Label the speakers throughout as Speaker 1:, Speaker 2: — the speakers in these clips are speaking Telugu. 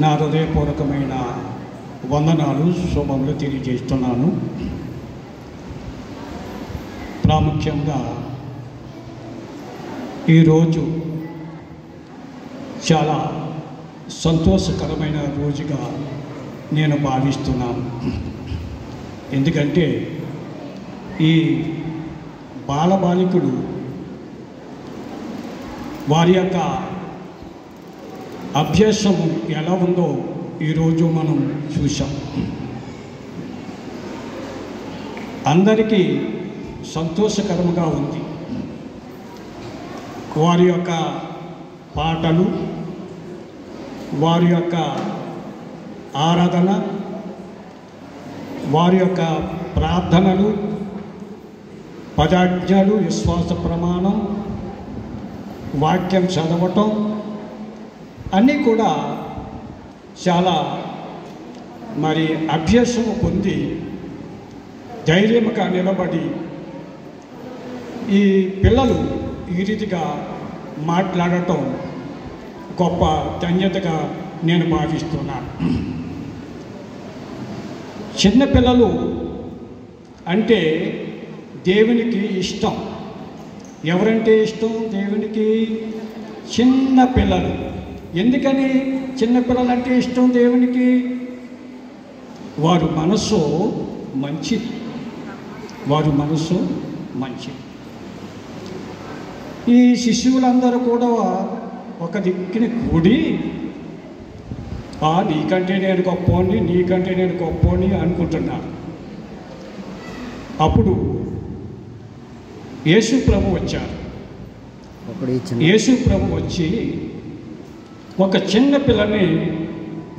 Speaker 1: నా హృదయపూర్వకమైన వందనాలు శుభములు తెలియజేస్తున్నాను. ప్రాముఖ్యంగా ఈరోజు చాలా సంతోషకరమైన రోజుగా నేను భావిస్తున్నాను. ఎందుకంటే ఈ బాలబాలికలు వారి యొక్క అభ్యాసము ఎలా ఉందో ఈరోజు మనం చూసాం. అందరికీ సంతోషకరంగా ఉంది. వారి యొక్క పాటలు, వారి యొక్క ఆరాధన, వారి యొక్క ప్రార్థనలు, పదాజ్ఞలు, విశ్వాస ప్రమాణం, వాక్యం చదవటం అన్నీ కూడా చాలా అభ్యాసము పొంది ధైర్యంగా నిలబడి ఈ పిల్లలు ఈ రీతిగా మాట్లాడటం గొప్ప ధన్యతగా నేను భావిస్తున్నాను. చిన్నపిల్లలు అంటే దేవునికి ఇష్టం. ఎవరంటే ఇష్టం దేవునికి? చిన్న పిల్లలు. ఎందుకని చిన్నపిల్లలు అంటే ఇష్టం దేవునికి? వారి మనసు మంచిది. వారి మనసు మంచిది. ఈ శిశువులందరూ కూడా ఒక దిక్కుని కూడి నీకంటే నేను గొప్పవాణ్ణి, నీకంటే నేను గొప్పవాణ్ణి అనుకుంటున్నాను. అప్పుడు యేసు ప్రభు వచ్చారు. యేసు ప్రభు వచ్చి ఒక చిన్న పిల్లని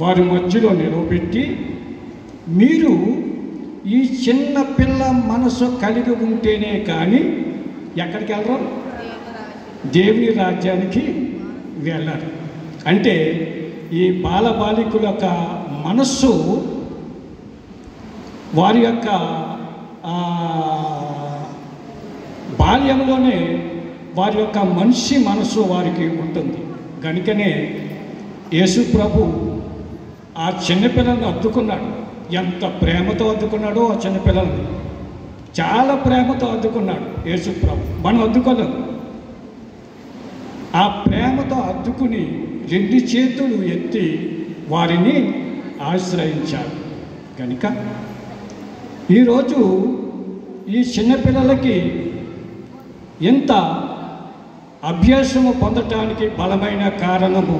Speaker 1: వారి మధ్యలో నిలవబెట్టి, మీరు ఈ చిన్న పిల్ల మనసు కలిగి ఉంటేనే కానీ ఎక్కడికి వెళ్ళరు? దేవుని రాజ్యానికి వెళ్ళరు. అంటే ఈ బాలబాలికల యొక్క మనస్సు, వారి యొక్క బాల్యంలోనే వారి యొక్క మనిషి మనసు వారికి ఉంటుంది. కనుకనే యేసు ప్రభు ఆ చిన్నపిల్లల్ని అద్దుకున్నాడు. ఎంత ప్రేమతో అద్దుకున్నాడో ఆ చిన్నపిల్లల్ని, చాలా ప్రేమతో అద్దుకున్నాడు యేసు ప్రభు. మనం అద్దుకోలేం. ఆ ప్రేమతో అద్దుకుని 2 చేతులు ఎత్తి వారిని ఆశ్రయించాడు. కనుక ఈరోజు ఈ చిన్నపిల్లలకి ఎంత అభ్యాసము పొందటానికి బలమైన కారణము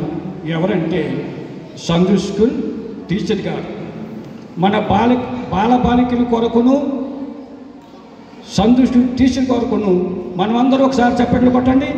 Speaker 1: ఎవరంటే సండే స్కూల్ టీచర్ గారు. మన బాలబాలికల కొరకును సండే స్కూల్ టీచర్ కొరకును మనమందరూ ఒకసారి చప్పట్లు కొట్టండి.